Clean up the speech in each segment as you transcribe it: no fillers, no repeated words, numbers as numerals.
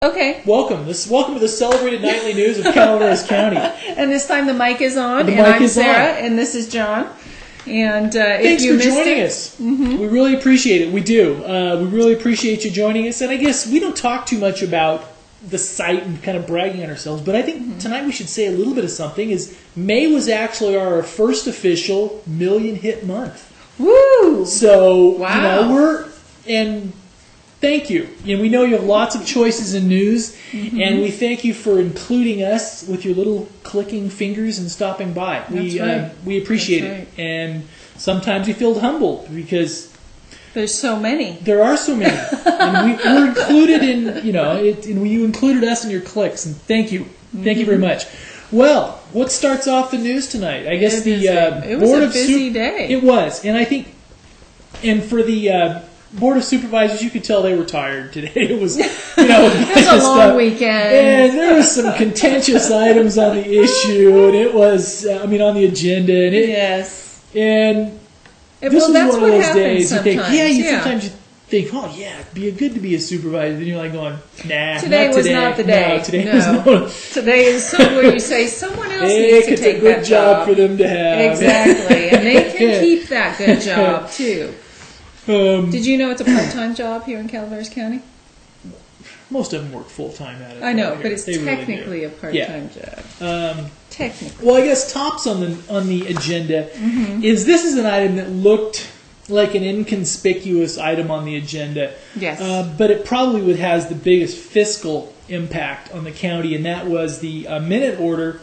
Okay. Welcome to the celebrated nightly news of Calaveras County. And this time the mic is on, The and mic I'm is Sarah, on. and this is John. And Thanks if you for missed joining it, us. We really appreciate it. We do. We really appreciate you joining us. And I guess we don't talk too much about the site and kind of bragging on ourselves, but I think tonight we should say a little bit of something. Is May was actually our first official million hit month. Woo! So Wow. and thank you. We know you have lots of choices in news, and we thank you for including us with your little clicking fingers and stopping by. That's right. We appreciate That's it, and sometimes we feel humbled because There's so many. there are so many, and we're included in and you included us in your clicks, and thank you very much. Well, what starts off the news tonight? I guess It was a busy day. It was, and I think, and for the Board of Supervisors, you could tell they were tired today. It was, It was a long weekend. and there was some contentious items on the issue, and it was, on the agenda, and Yes. and this Well, was that's one what of those happens days sometimes. sometimes you think, oh yeah, it'd be good to be a supervisor. Then you're like going, nah, Today not was today. not the day. No, today No. was not. Today is somewhere you say someone else Hey, needs to it's take a good that job for them to have. Exactly, and they can keep that good job too. Did you know it's a part-time job here in Calaveras County? Most of them work full time at it. I know, here. but it's They really do. technically a part-time job. Technically. Well, I guess tops on the agenda is this is an item that looked like an inconspicuous item on the agenda. Yes. But it probably has the biggest fiscal impact on the county, and that was the minute order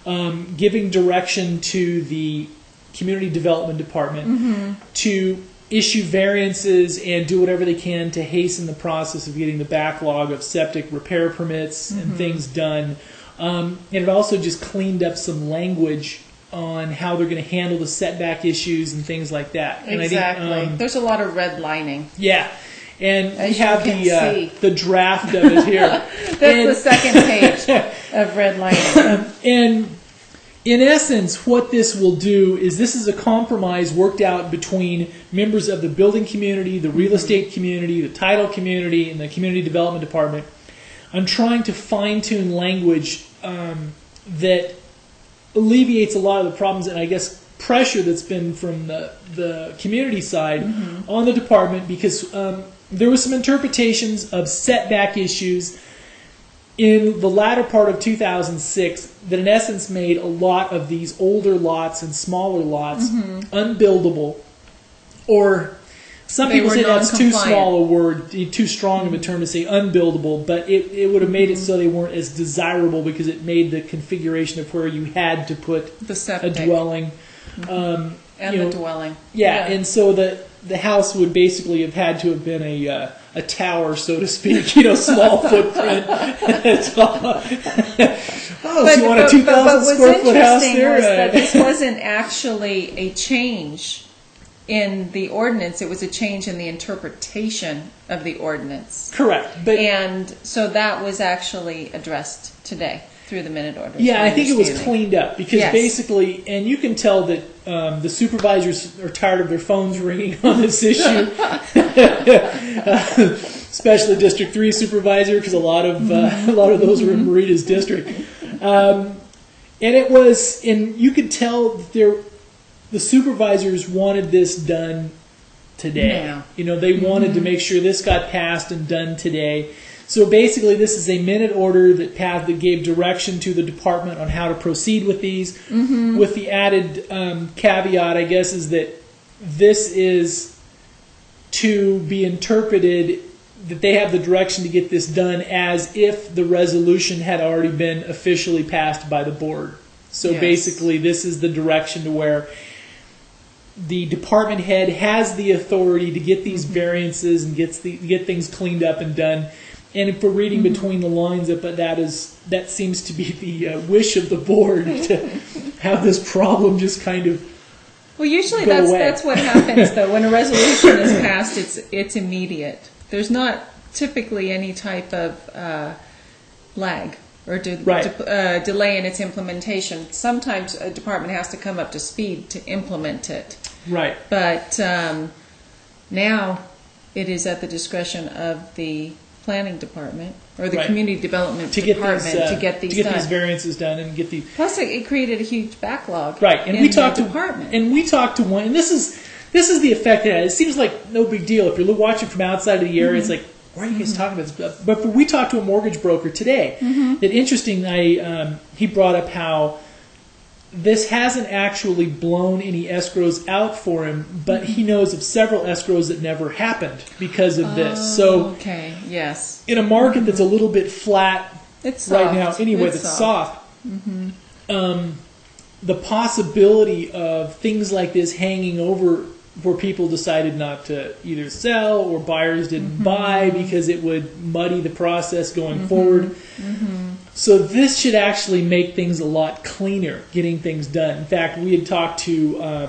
giving direction to the Community Development Department to issue variances and do whatever they can to hasten the process of getting the backlog of septic repair permits and things done. And it also just cleaned up some language on how they're going to handle the setback issues and things like that. Exactly. And I think, There's a lot of redlining. yeah. And As we have you can see. the draft of it here. That's the second page of redlining. And in essence, what this will do is this is a compromise worked out between members of the building community, the real estate community, the title community, and the community development department on trying to fine-tune language that alleviates a lot of the problems and I guess pressure that's been from the community side on the department, because there was some interpretations of setback issues in the latter part of 2006 that in essence made a lot of these older lots and smaller lots unbuildable, or some They people were say that's too non-compliant. small a word, too strong of a term to say unbuildable, but it would have made it so they weren't as desirable because it made the configuration of where you had to put The a septic. dwelling. And the dwelling. Yeah, and so the house would basically have had to have been a tower, so to speak, small footprint. So you want a 2,000 square foot house there? Was that this wasn't actually a change in the ordinance; it was a change in the interpretation of the ordinance. Correct, but And so that was actually addressed today through the minute order. yeah, I think it was cleaned up because Yes. basically, and you can tell that the supervisors are tired of their phones ringing on this issue, especially District 3 supervisor, because a lot of those were in Marita's district, and it was, and you could tell that the supervisors wanted this done today. Now. They wanted to make sure this got passed and done today. So basically, this is a minute order that gave direction to the department on how to proceed with these. With the added caveat, I guess, is that this is to be interpreted that they have the direction to get this done as if the resolution had already been officially passed by the board. So Yes. basically, this is the direction to where the department head has the authority to get these variances and get things cleaned up and done. And if we're reading between the lines, but that seems to be the wish of the board to have this problem just kind of Well, usually go away. that's what happens though. When a resolution is passed, it's immediate. There's not typically any type of lag or delay in its implementation. Sometimes a department has to come up to speed to implement it. Right. But now it is at the discretion of the planning department or the Right. community development to get department these, to get these variances done and get the Plus, it created a huge backlog. right. And in we talked the to department. and we talked to one, and this is the effect it had. It seems like no big deal if you're watching from outside of the area. It's like, why are you guys talking about this? But we talked to a mortgage broker today. That interesting. He brought up how this hasn't actually blown any escrows out for him, but he knows of several escrows that never happened because of this. So, okay, yes, in a market that's a little bit flat it's right soft. now, anyway, It's that's soft, the possibility of things like this hanging over where people decided not to either sell or buyers didn't buy because it would muddy the process going forward. So this should actually make things a lot cleaner, getting things done. In fact, we had talked to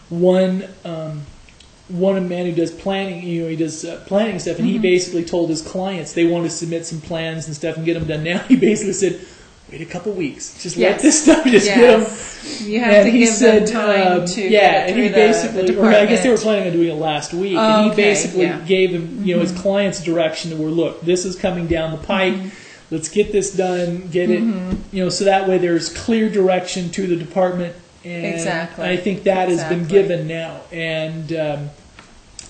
one man who does planning. He does planning stuff, and he basically told his clients they want to submit some plans and stuff and get them done now. He basically said, "Wait a couple weeks, just let this stuff get them." You have to give them time to get and through he basically, the or I guess they were planning on doing it last week, and he basically gave them, his clients direction to where, look, this is coming down the pike. Let's get this done, get it, so that way there's clear direction to the department. And I think that has been given now. And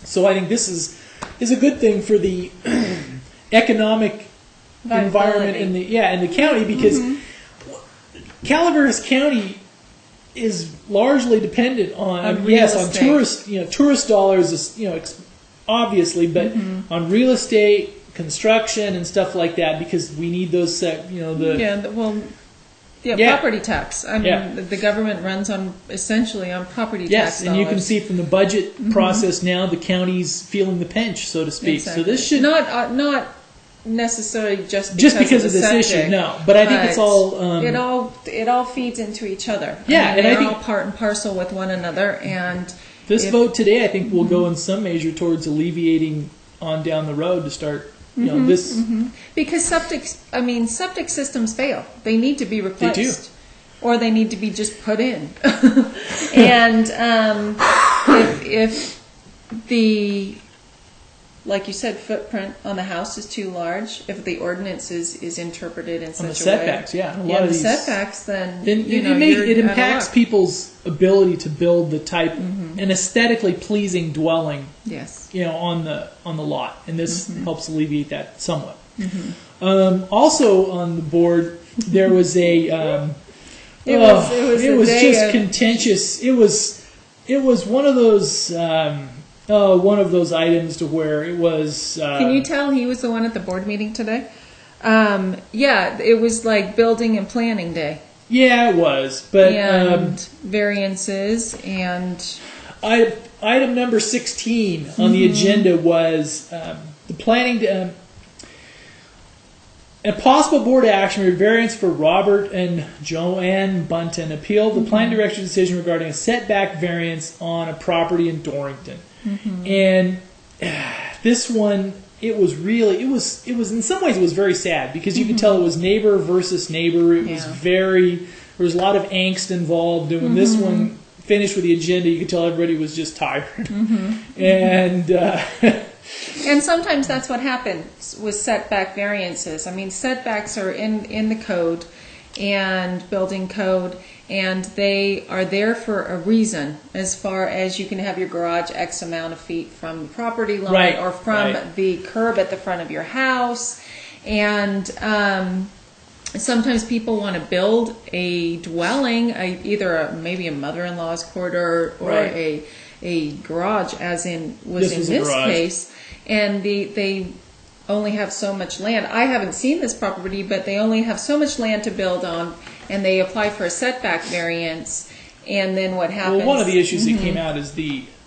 so I think this is a good thing for the economic environment in the county, because Calaveras County is largely dependent on tourist dollars, obviously, but on real estate, construction, and stuff like that, because we need those property tax. I mean, the government runs essentially on property tax. Yes, and you can see from the budget process now the county's feeling the pinch, so to speak. Exactly. So this should not necessarily just because of this subject, issue. No, but I think it's all it all feeds into each other. Yeah, and they're all part and parcel with one another. And this vote today, I think, will go in some measure towards alleviating on down the road to start. This because septic systems fail. They need to be replaced. They do. Or they need to be just put in. And if the, like you said, footprint on the house is too large, if the ordinance is interpreted in such a way, the setbacks, the setbacks, then it impacts people's ability to build the type an aesthetically pleasing dwelling. Yes. On the lot, and this helps alleviate that somewhat. Also on the board, there was a. It was just contentious. It was one of those items to where it was. Can you tell he was the one at the board meeting today? It was like building and planning day. Yeah, it was, but variances and. Item number 16 on the agenda was the planning. A possible board action or variance for Robert and Joanne Bunton appealed the planning director's decision regarding a setback variance on a property in Dorrington. And this one, it was in some ways it was very sad, because you could tell it was neighbor versus neighbor. It was there was a lot of angst involved. And when this one finished with the agenda, you could tell everybody was just tired. And sometimes that's what happens with setback variances. I mean, setbacks are in the code and building code, and they are there for a reason, as far as you can have your garage X amount of feet from the property line or from the curb at the front of your house. And sometimes people want to build a dwelling, maybe a mother-in-law's quarter or a garage, as in this case, and they only have so much land. I haven't seen this property, but they only have so much land to build on, and they apply for a setback variance. And then what happens? Well, one of the issues that came out is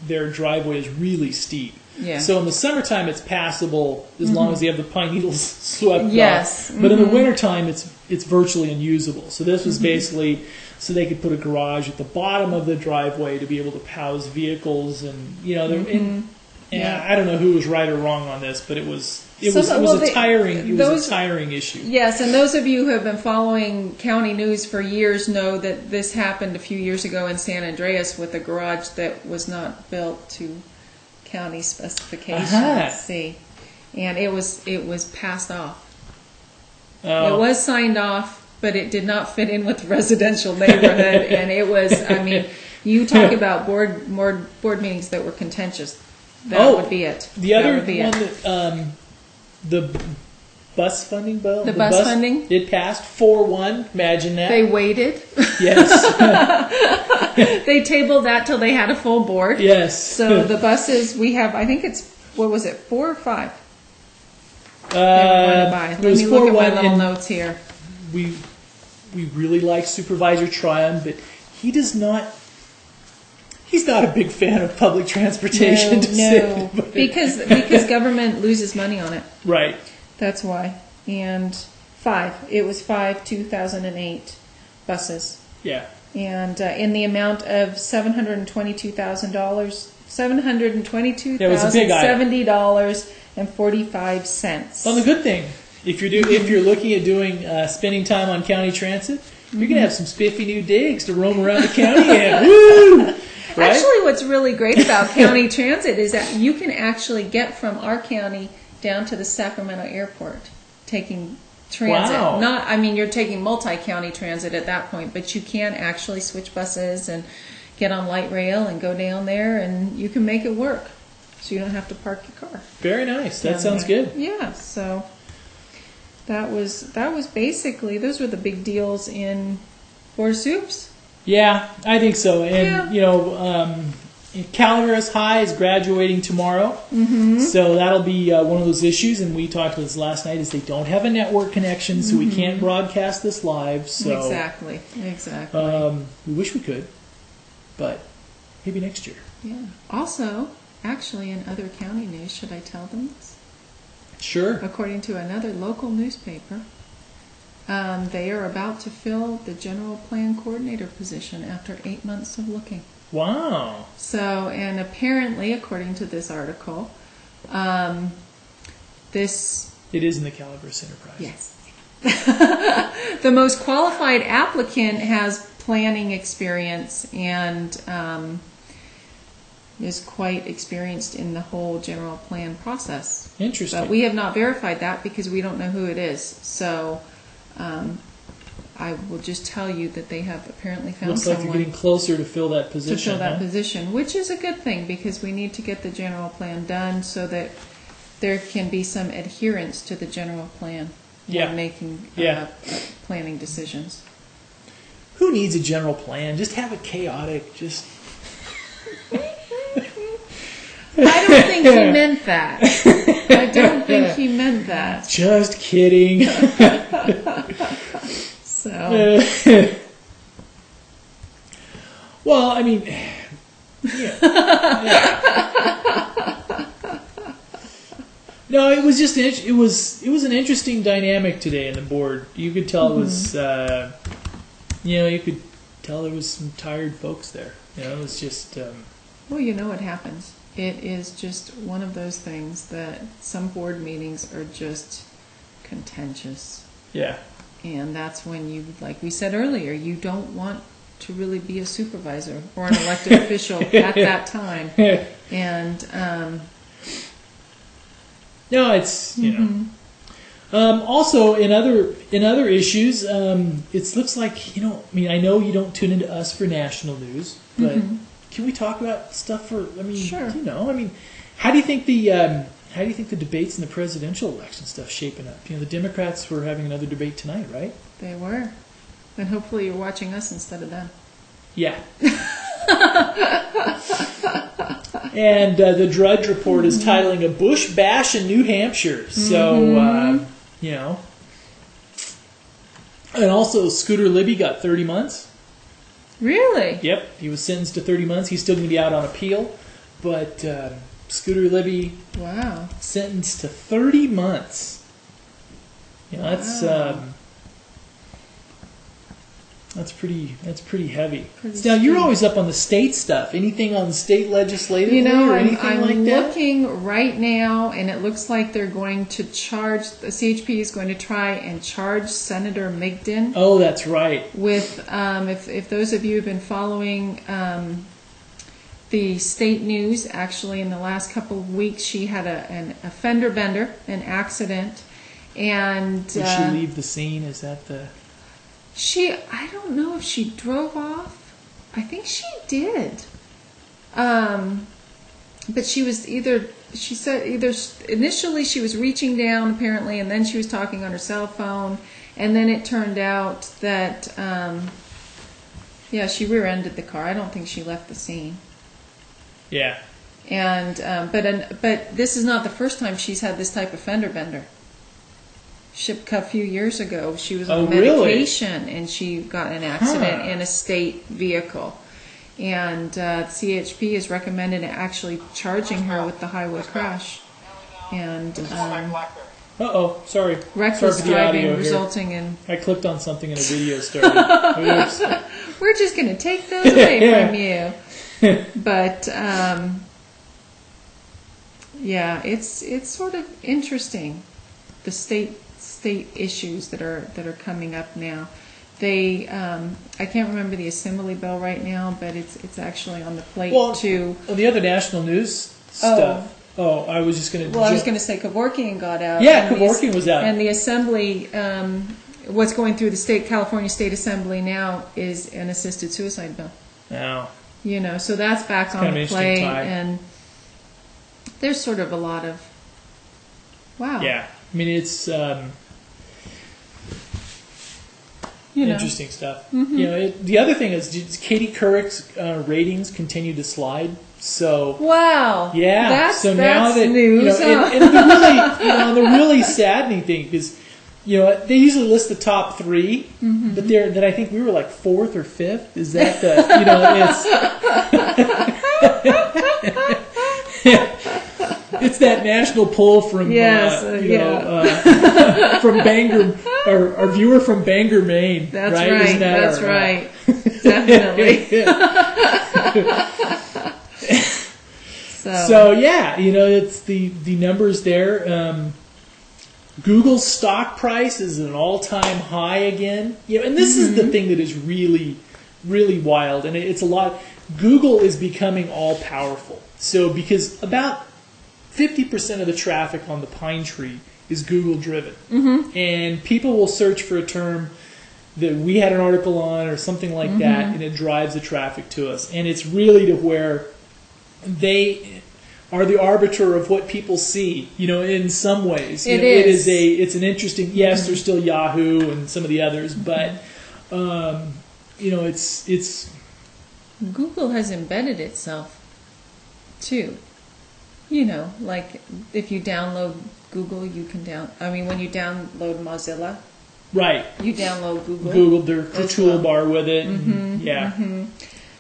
their driveway is really steep. Yeah. So in the summertime, it's passable as long as you have the pine needles swept off. But in the wintertime, it's virtually unusable. So this was basically so they could put a garage at the bottom of the driveway to be able to house vehicles, and I don't know who was right or wrong on this, but it was a tiring issue. Yes, and those of you who have been following county news for years know that this happened a few years ago in San Andreas with a garage that was not built to county specifications. See, and it was passed off. It was signed off, but it did not fit in with the residential neighborhood, and it was, I mean, you talk about board meetings that were contentious. That would be it. The other one, that, the bus funding bill? The bus funding? It passed 4-1. Imagine that. They waited. Yes. They tabled that till they had a full board. Yes. So the buses, we have, I think it's, what was it, 4 or 5? Let me look at my little notes here. We really like Supervisor Tryon, but he's not a big fan of public transportation. No, because government loses money on it. Right. That's why. And 5. It was 5 2008 buses. Yeah. And in the amount of $722,000, $722,070.45. Well, the good thing, if you're looking at doing spending time on county transit, you're gonna have some spiffy new digs to roam around the county in. Woo! Right? Actually, what's really great about county transit is that you can actually get from our county down to the Sacramento airport taking transit. Wow. You're taking multi-county transit at that point, but you can actually switch buses and get on light rail and go down there, and you can make it work. So you don't have to park your car. Very nice. That sounds good. Yeah. So that was basically, those were the big deals in Board of Soups. Yeah, I think so. And Calaveras High is graduating tomorrow, so that'll be one of those issues. And we talked about this last night: is they don't have a network connection, so we can't broadcast this live. So exactly. We wish we could, but maybe next year. Yeah. Also, actually, in other county news, should I tell them this? Sure. According to another local newspaper, they are about to fill the general plan coordinator position after 8 months of looking. Wow. So, and apparently, according to this article, this... It is in the Calaveras Enterprise. Yes. The most qualified applicant has planning experience and is quite experienced in the whole general plan process. Interesting. But we have not verified that because we don't know who it is. So I will just tell you that they have apparently found someone. Looks like they're getting closer to fill that position. Position, which is a good thing because we need to get the general plan done so that there can be some adherence to the general plan when making planning decisions. Who needs a general plan? Just have it chaotic. I don't think he meant that. I don't think he meant that. Just kidding. So. Well, I mean, No, it was just it was an interesting dynamic today in the board. You could tell it was you could tell there was some tired folks there. It was just. Well, you know what happens. It is just one of those things that some board meetings are just contentious. Yeah. And that's when you, like we said earlier, you don't want to really be a supervisor or an elected official at that time. And no, it's also in other issues, it looks like I know you don't tune into us for national news, but can we talk about stuff for? Sure. How do you think the debates in the presidential election stuff shaping up? The Democrats were having another debate tonight, right? They were, and hopefully you're watching us instead of them. Yeah. And the Drudge Report is titling "A Bush Bash in New Hampshire." So and also Scooter Libby got 30 months. Really? Yep, he was sentenced to 30 months. He's still going to be out on appeal, but Scooter Libby, sentenced to 30 months. That's pretty heavy. Now you're always up on the state stuff. Anything on the state legislative or anything like that? I'm looking right now, and it looks like they're going to charge. The CHP is going to try and charge Senator Migden. Oh, that's right. With if those of you have been following the state news, actually in the last couple of weeks, she had a fender bender, an accident. And did she leave the scene? Is that the... I don't know if she drove off. I think she did. But she said either initially she was reaching down apparently, and then she was talking on her cell phone, and then it turned out that, she rear-ended the car. I don't think she left the scene. Yeah. And, but this is not the first time she's had this type of fender bender. A few years ago, she was on medication, and she got in an accident in a state vehicle. And CHP has recommended actually charging her with the highway crash. And sorry. Reckless driving resulting in... I clicked on something and a video started. Oops. We're just going to take those away from you. But it's sort of interesting, the state issues that are coming up now. They I can't remember the assembly bill right now, but it's actually on the plate too. Oh, the other national news stuff. Oh, I was just going to... Well, I was going to say Kevorkian got out. Yeah, Kevorkian was out. And the assembly, what's going through the California State Assembly now is an assisted suicide bill. Oh. You know, so that's back on the plate, and there's sort of a lot of... Wow. Yeah. I mean, it's... interesting stuff. Mm-hmm. The other thing is Katie Couric's ratings continue to slide. So wow, yeah. That's now that news. And the really saddening thing is, they usually list the top 3, mm-hmm. but that I think we were like 4th or 5th. Is that the it's that national poll from from Bangor, our viewer from Bangor, Maine. That's right. Right. That's right. Definitely. So yeah, it's the numbers there. Google's stock price is at an all-time high again. And this is the thing that is really, really wild, and it's a lot. Google is becoming all-powerful. So because about 50% of the traffic on the Pine Tree is Google driven, and people will search for a term that we had an article on or something like that, and it drives the traffic to us. And it's really to where they are the arbiter of what people see, in some ways. It's an interesting, yes, there's still Yahoo and some of the others, but, it's... Google has embedded itself, too. Like if you download Google, you can when you download Mozilla, right? You download Google. Their toolbar with it. Mm-hmm,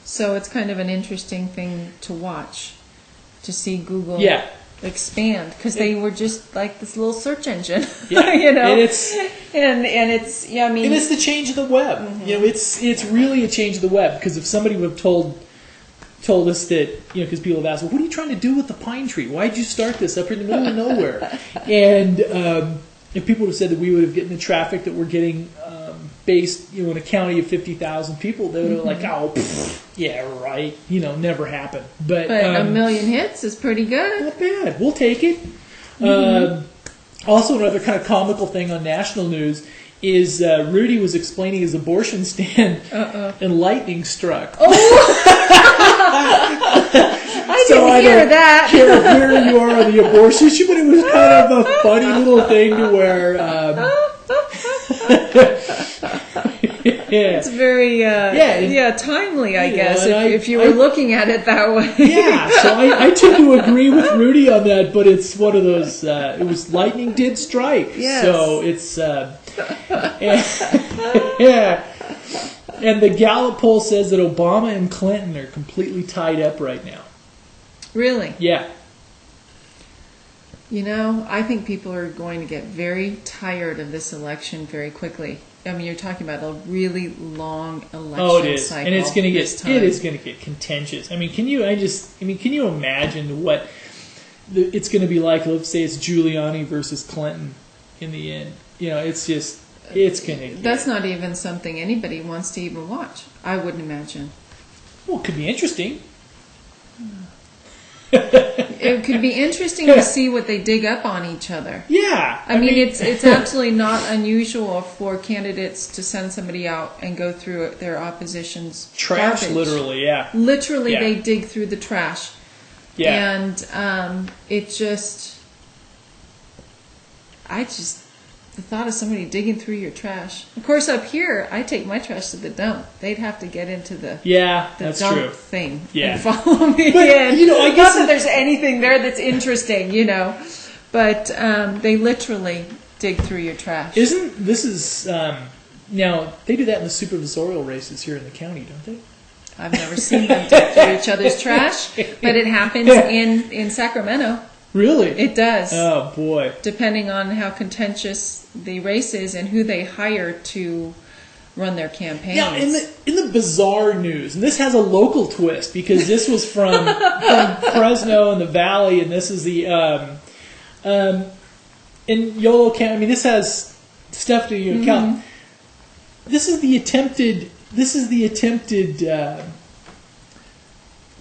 So it's kind of an interesting thing to watch, to see Google expand, because they were just like this little search engine. Yeah, and it's and it's and it's the change of the web. Mm-hmm. It's really a change of the web, because if somebody would have told us that, because people have asked, well, what are you trying to do with the Pine Tree? Why'd you start this up here in the middle of nowhere? And if people would have said that we would have gotten the traffic that we're getting based, in a county of 50,000 people, they would have been like, yeah, right, never happened. But 1 million hits is pretty good. Not bad. We'll take it. Also, another kind of comical thing on national news is Rudy was explaining his abortion stand, and lightning struck. Oh! I didn't hear that. I don't care where you are on the abortion issue, but it was kind of a funny little thing to where... It's very timely, I guess, if you were looking at it that way. Yeah, so I tend to agree with Rudy on that, but it's one of those, it was lightning did strike. Yes. So it's, and the Gallup poll says that Obama and Clinton are completely tied up right now. Really? Yeah. I think people are going to get very tired of this election very quickly. You're talking about a really long election cycle. And it's going to get contentious. Can you imagine what it's going to be like? Let's say it's Giuliani versus Clinton in the end. It's going to. That's not even something anybody wants to even watch. I wouldn't imagine. Well, it could be interesting. It could be interesting to see what they dig up on each other. Yeah. I mean, it's absolutely not unusual for candidates to send somebody out and go through their opposition's trash, garbage. literally, yeah. Literally, Yeah. they dig through the trash. Yeah. And it just, the thought of somebody digging through your trash. Of course, up here, I take my trash to the dump. They'd have to get into the that's dump true. thing Yeah. and follow me But, in. I guess not that there's anything there that's interesting, but they literally dig through your trash. Now, they do that in the supervisorial races here in the county, don't they? I've never seen them dig through each other's trash, but it happens in Sacramento. Really? It does. Oh, boy. Depending on how contentious the race is and who they hire to run their campaigns. Now, in the bizarre news, and this has a local twist because this was from Fresno and the Valley, and this is the in Yolo County. I mean, this has stuff to count. This is the attempted.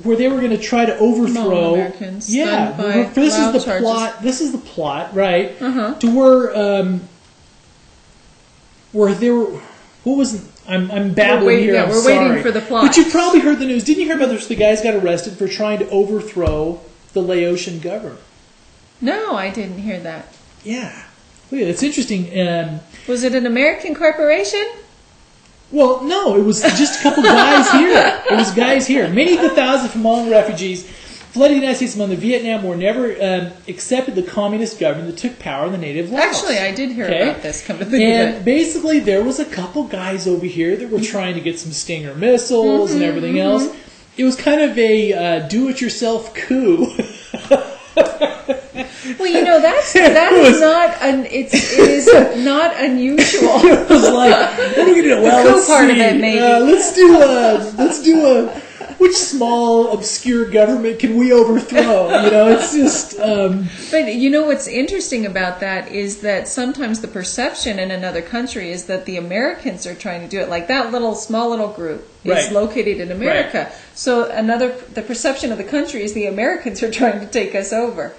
Where they were going to try to overthrow. Americans. Yeah, this is the plot. This is the plot, right? To where they were. What was? I'm babbling here. Yeah, we're waiting for the plot. But you probably heard the news. Didn't you hear about this? The guys got arrested for trying to overthrow the Laotian government. No, I didn't hear that. Yeah, it's interesting. Was it an American corporation? Well, no, it was just a couple guys here. It was guys here. Many of the thousands from Hmong refugees fled the United States among the Vietnam War never accepted the communist government that took power in the native Laos. Actually, I did hear about this. Come to think of it. Basically, there was a couple guys over here that were trying to get some Stinger missiles and everything else. It was kind of a do-it-yourself coup. Well, that is not unusual. It was like, what are we gonna do? Well, let's part see. Of it, maybe. Let's do a. Which small obscure government can we overthrow? It's just. But what's interesting about that is that sometimes the perception in another country is that the Americans are trying to do it. Like that small little group is located in America. Right. So the perception of the country is the Americans are trying to take us over.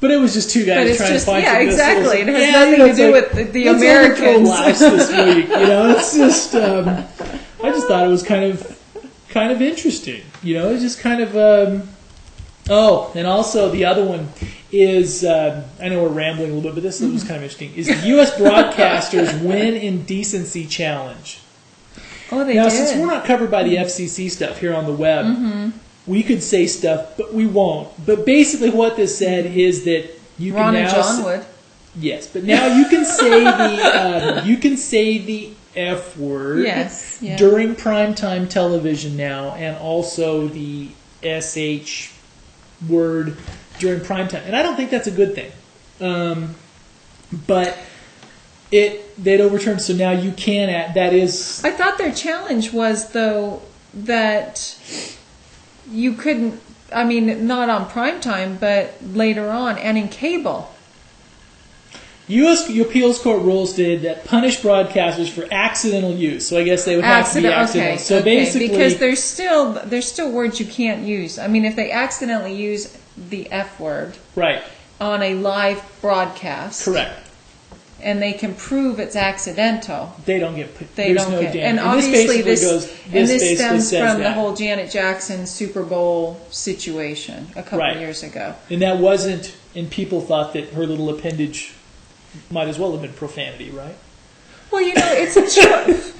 But it was just two guys trying to find some exactly. missiles. It has nothing to do with the Americans. Let's this week. It's just. I just thought it was kind of interesting. It's just kind of. And also the other one is I know we're rambling a little bit, but this was kind of interesting. Is the U.S. broadcasters win indecency challenge? Oh, they now, did. Since we're not covered by the FCC stuff here on the web. We could say stuff, but we won't. But basically what this said is that you can Ron now... and John would. Yes, but now you can say the F word during primetime television now, and also the SH word during primetime. And I don't think that's a good thing. But they'd overturned, so now you can that is... I thought their challenge was, though, that... You couldn't, not on primetime, but later on, and in cable. U.S. Appeals Court rules did that punish broadcasters for accidental use. So I guess they would have to be accidental. Okay, so basically, because there's still words you can't use. If they accidentally use the F word, on a live broadcast, correct. And they can prove it's accidental. They don't get. And obviously this stems from the whole Janet Jackson Super Bowl situation a couple of years ago. And that wasn't. And people thought that her little appendage might as well have been profanity, right? Well, it's a choice.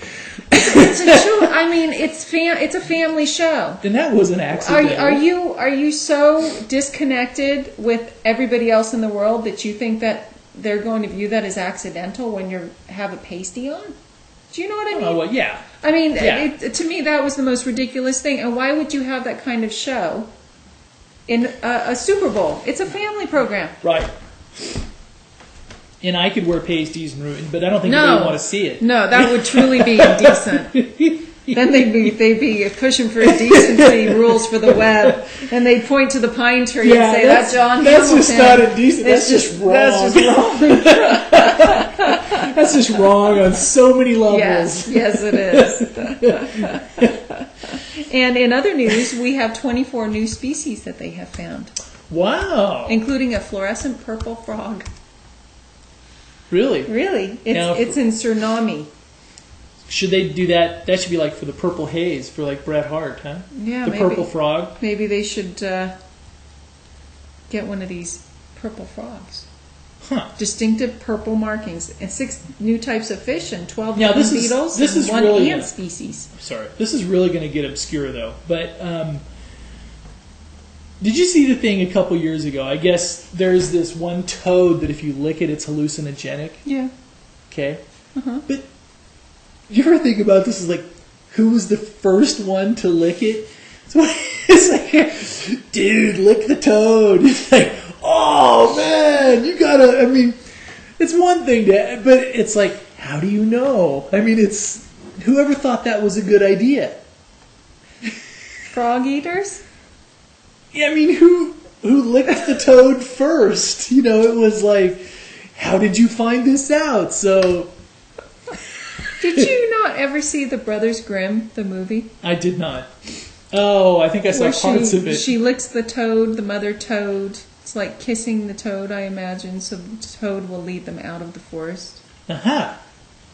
It's a family show. And that was an accident. Are you so disconnected with everybody else in the world that you think that they're going to view that as accidental when you have a pasty on? Do you know what I mean? Oh, well, yeah. To me, that was the most ridiculous thing. And why would you have that kind of show in a Super Bowl? It's a family program. Right. And I could wear pasties and ruin, but I don't think anybody would want to see it. No, that would truly be indecent. Then they'd be pushing for decency rules for the web, and they'd point to the pine tree and say, "That's John Hamilton." That's just not indecent. That's just wrong. That's just wrong. That's just wrong on so many levels. Yes, it is. And in other news, we have 24 new species that they have found. Wow. Including a fluorescent purple frog. Really? Really. It's in Suriname. Should they do that? That should be like for the purple haze, for like Bret Hart, huh? Yeah, maybe. Purple frog. Maybe they should get one of these purple frogs. Huh. Distinctive purple markings and 6 new types of fish and 12 beetles and 1 really ant species. Sorry, this is really going to get obscure though. But did you see the thing a couple years ago? I guess there's this one toad that if you lick it, it's hallucinogenic. Yeah. Okay. Uh-huh. But you ever think about this? Is like, who was the first one to lick it? So it's like, dude, lick the toad. It's like, oh man, you gotta. I mean, it's one thing to, but it's like, how do you know? I mean, it's whoever thought that was a good idea. Frog eaters? Yeah, I mean, who licked the toad first? You know, it was like, how did you find this out? So. Did you not ever see The Brothers Grimm, the movie? I did not. Oh, I think I saw parts of it. She licks the toad, the mother toad. It's like kissing the toad, I imagine, so the toad will lead them out of the forest. Aha.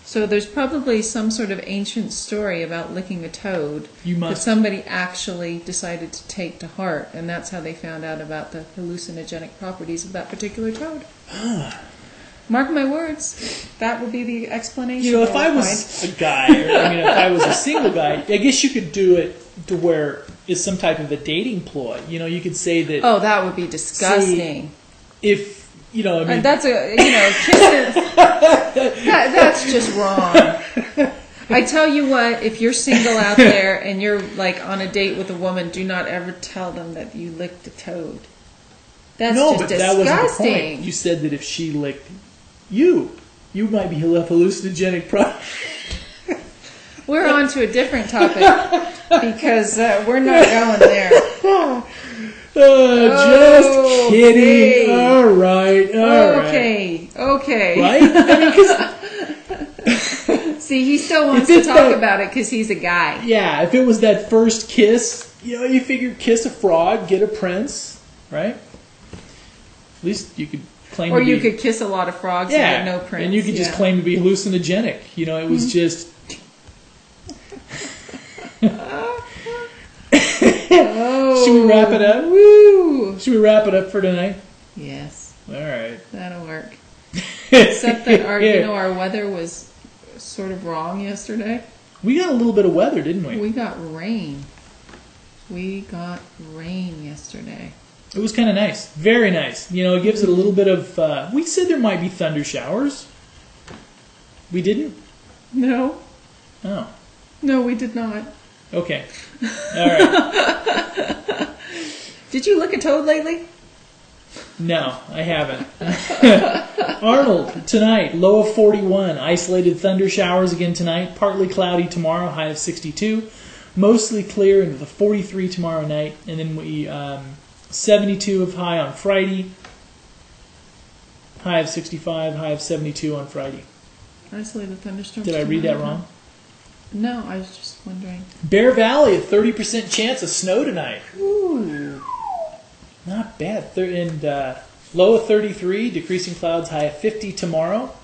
So there's probably some sort of ancient story about licking a toad that somebody actually decided to take to heart, and that's how they found out about the hallucinogenic properties of that particular toad. Mark my words, that would be the explanation. You know, if I was a guy, or if I was a single guy, I guess you could do it to where it's some type of a dating ploy. You know, you could say that. Oh, that would be disgusting. If you know, I mean, that's that's just wrong. I tell you what, if you're single out there and you're like on a date with a woman, do not ever tell them that you licked a toad. That's just disgusting. That wasn't the point. You said that if she licked you might be a hallucinogenic product. We're on to a different topic because we're not going there. Just kidding. All right. Okay. Right? I mean, see, he still wants to talk about it because he's a guy. Yeah, if it was that first kiss, you figure kiss a frog, get a prince, right? At least you could claim or you could kiss a lot of frogs and get no prince. And you could just claim to be hallucinogenic. You know, it was just... Should we wrap it up? Woo! Should we wrap it up for tonight? Yes. All right. That'll work. Except that our weather was sort of wrong yesterday. We got a little bit of weather, didn't we? We got rain. We got rain yesterday. It was kind of nice. Very nice. You know, it gives it a little bit of... we said there might be thunder showers. We didn't? No. Oh. No, we did not. Okay. All right. Did you lick a toad lately? No, I haven't. Arnold, tonight, low of 41. Isolated thunder showers again tonight. Partly cloudy tomorrow, high of 62. Mostly clear into the 43 tomorrow night. And then we 72 of high on Friday. High of 65, high of 72 on Friday. Isolated thunderstorms. Did I read that wrong? No, I was just wondering. Bear Valley, a 30% chance of snow tonight. Ooh. Not bad. And low of 33, decreasing clouds, high of 50 tomorrow.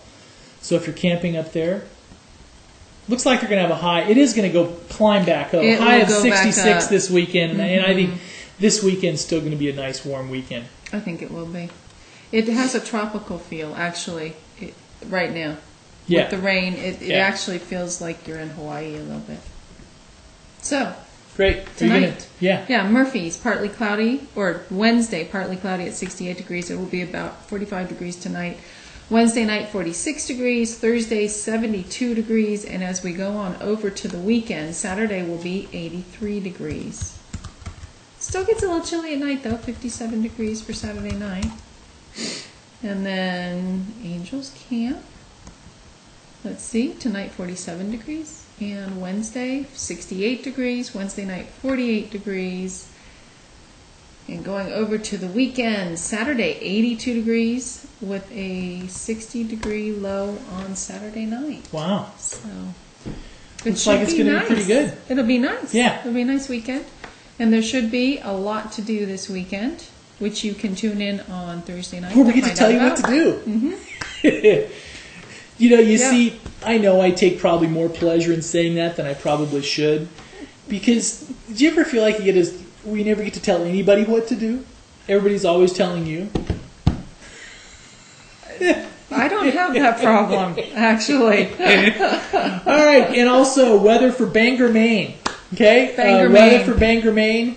So if you're camping up there, looks like you're going to have a high. It is going to go climb back up. High of 66 this weekend. And I think this weekend's still going to be a nice warm weekend. I think it will be. It has a tropical feel, actually, right now. Yeah. With the rain, it actually feels like you're in Hawaii a little bit. So, great. Tonight, yeah, Murphy's partly cloudy, or Wednesday partly cloudy at 68 degrees. It will be about 45 degrees tonight. Wednesday night 46 degrees, Thursday 72 degrees, and as we go on over to the weekend, Saturday will be 83 degrees. Still gets a little chilly at night though, 57 degrees for Saturday night. And then Angels Camp. Let's see, tonight 47 degrees, and Wednesday 68 degrees, Wednesday night 48 degrees, And going over to the weekend, Saturday, 82 degrees with a 60-degree low on Saturday night. Wow. So looks like it's going to be pretty good. It'll be nice. Yeah. It'll be a nice weekend. And there should be a lot to do this weekend, which you can tune in on Thursday night. Where we get to tell you what to do. Mm-hmm. You see, I know I take probably more pleasure in saying that than I probably should. Because, do you ever feel like we never get to tell anybody what to do? Everybody's always telling you. I don't have that problem, actually. All right, and also weather for Bangor, Maine. Okay, Bangor, weather Maine. for Bangor, Maine.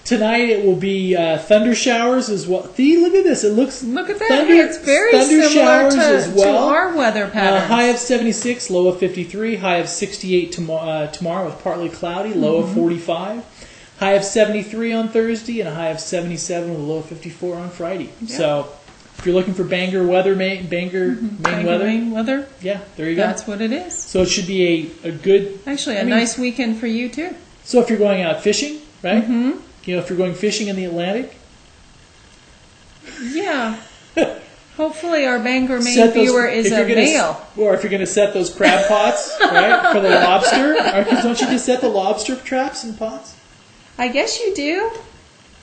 Tonight it will be thunder showers as well. See, look at this. It looks look at that. It's very similar showers as well. to our weather patterns. High of 76, low of 53. High of 68 tomorrow with partly cloudy, low of 45. High of 73 on Thursday and a high of 77 with a low of 54 on Friday. Yeah. So if you're looking for Bangor weather, Bangor Maine weather, yeah, there you go. That's what it is. So it should be a good... Actually, nice weekend for you, too. So if you're going out fishing, right? Mm-hmm. If you're going fishing in the Atlantic. Yeah. Hopefully our Bangor, Maine viewer is a male. Or if you're going to set those crab pots, right, for the lobster. Don't you just set the lobster traps in pots? I guess you do.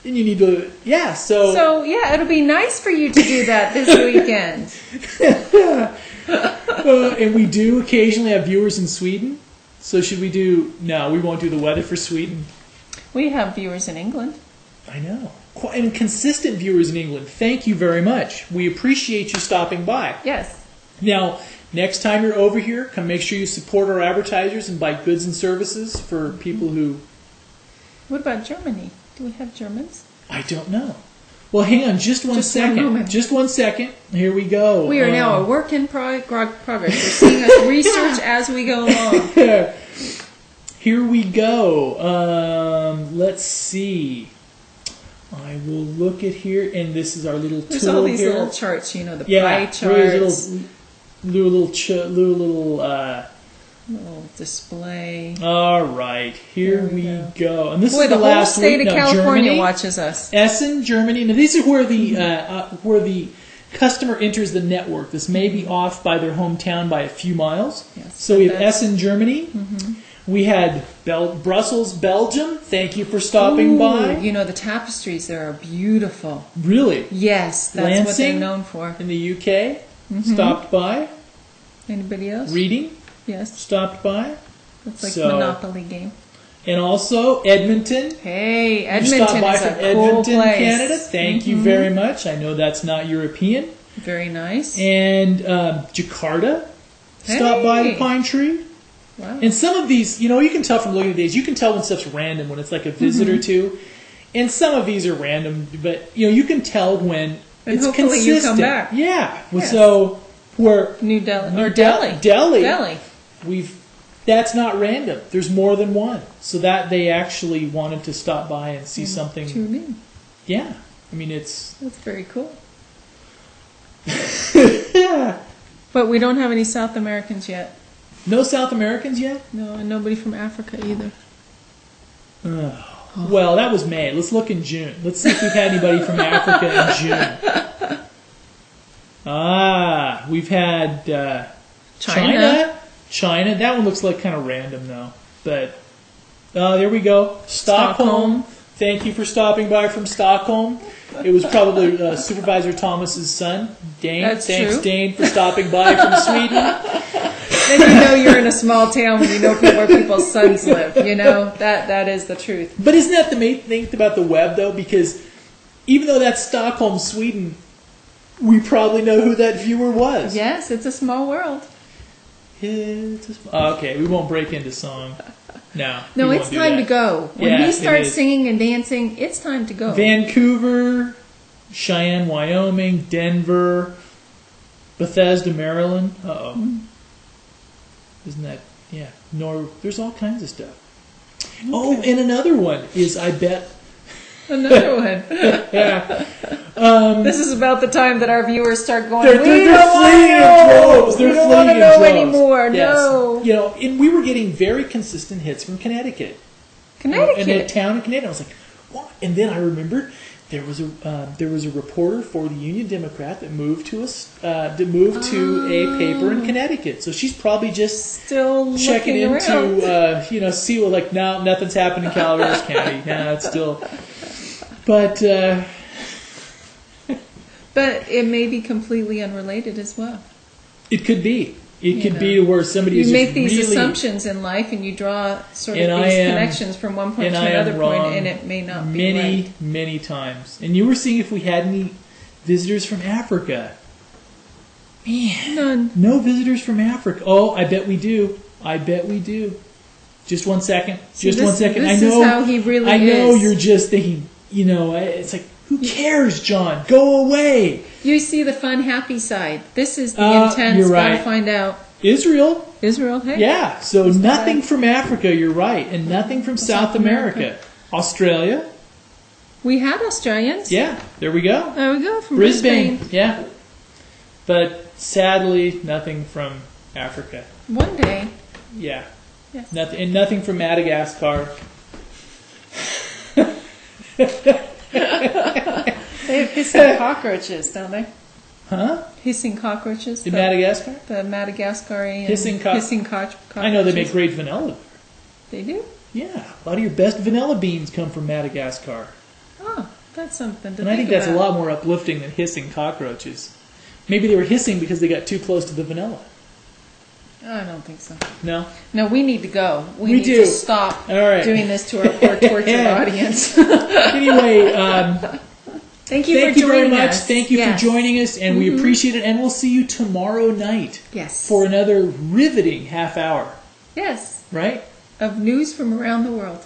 And you need to, So, yeah, it'll be nice for you to do that this weekend. And we do occasionally have viewers in Sweden. So should we do... No, we won't do the weather for Sweden. We have viewers in England. I know. And consistent viewers in England. Thank you very much. We appreciate you stopping by. Yes. Now, next time you're over here, come make sure you support our advertisers and buy goods and services for people who... What about Germany? Do we have Germans? I don't know. Well, hang on just one second. Just 1 second. Here we go. We are now a work in progress. We're seeing us research as we go along. Here we go. Let's see. I will look at here, and this is our little There's tool all these here. little charts, the pie charts. Little display. All right, here we go. And this Boy, is the last whole state week. of Now, California Germany, watches us. Essen, Germany. Now, these are where the customer enters the network. This may be off by their hometown by a few miles. Yes, so we have Essen, Germany. Mm-hmm. We had Brussels, Belgium. Thank you for stopping by. The tapestries there are beautiful. Really? Yes, that's Lansing, what they're known for. In the UK, stopped by. Anybody else? Reading, yes, stopped by. It's like a Monopoly game. And also Edmonton. Hey, Edmonton you stopped by is from a Edmonton, cool place. Canada. Thank you very much. I know that's not European. Very nice. And Jakarta. Stopped by the Pine Tree. Wow. And some of these, you can tell from looking at these, you can tell when stuff's random, when it's like a visit or two. And some of these are random, but you can tell when it's hopefully consistent. You come back. Yeah. Yes. So we're Delhi. That's not random. There's more than one. So that they actually wanted to stop by and see something. Tune in. Yeah. That's very cool. Yeah. But we don't have any South Americans yet. No South Americans yet? No, and nobody from Africa either. Oh. Well, that was May. Let's look in June. Let's see if we've had anybody from Africa in June. We've had China. That one looks like kind of random, though. But there we go. Stockholm. Thank you for stopping by from Stockholm. It was probably Supervisor Thomas's son, Dane. That's Thanks, true. Dane, for stopping by from Sweden. Then you're in a small town when you know where people's sons live. That is the truth. But isn't that the main thing about the web, though? Because even though that's Stockholm, Sweden, we probably know who that viewer was. Yes, it's a small world. Okay, we won't break into song. No, it's time to go. When he starts singing and dancing, it's time to go. Vancouver, Cheyenne, Wyoming, Denver, Bethesda, Maryland. Isn't that, there's all kinds of stuff. Okay. Oh, and another one is, I bet... Another one. Yeah. This is about the time that our viewers start going, they're fleeing in droves. We don't want to know anymore. Yes. No. And we were getting very consistent hits from Connecticut. In a town in Connecticut. I was like, what? And then I remembered there was a reporter for the Union Democrat that moved to a paper in Connecticut. So she's probably just still checking in around. to see what, like, no, nothing's happened in Calaveras County. Yeah, it's still, but it may be completely unrelated as well. It could be. It could be where somebody is you just make these really, assumptions in life, and you draw sort of these connections from one point to another point, and it may not be right. Many times. And you were seeing if we had any visitors from Africa. Man, none. No visitors from Africa. Oh, I bet we do. Just 1 second. Just 1 second. This is how he really is. I know you're just thinking. It's like, who cares, John? Go away. You see the fun, happy side. This is the intense. You're right. Gotta find out. Israel. Hey. Yeah. So nothing from Africa. You're right, and nothing from South America. Australia. We had Australians. Yeah. There we go. There we go. From Brisbane. Yeah. But sadly, nothing from Africa. One day. Yeah. Yes. Nothing, and nothing from Madagascar. They have hissing cockroaches, don't they? Huh? Hissing cockroaches. In Madagascar? The Madagascarian hissing cockroaches. I know they make great vanilla. They do? Yeah. A lot of your best vanilla beans come from Madagascar. Oh, that's something to And I think that's a lot more uplifting than hissing cockroaches. Maybe they were hissing because they got too close to the vanilla. I don't think so. No? No, we need to go. We need do. to stop All right. doing this to our poor tortured audience. Anyway, thank you very much. us. Thank you for joining us, and we appreciate it. And we'll see you tomorrow night. Yes. For another riveting half hour. Yes. Right? Of news from around the world.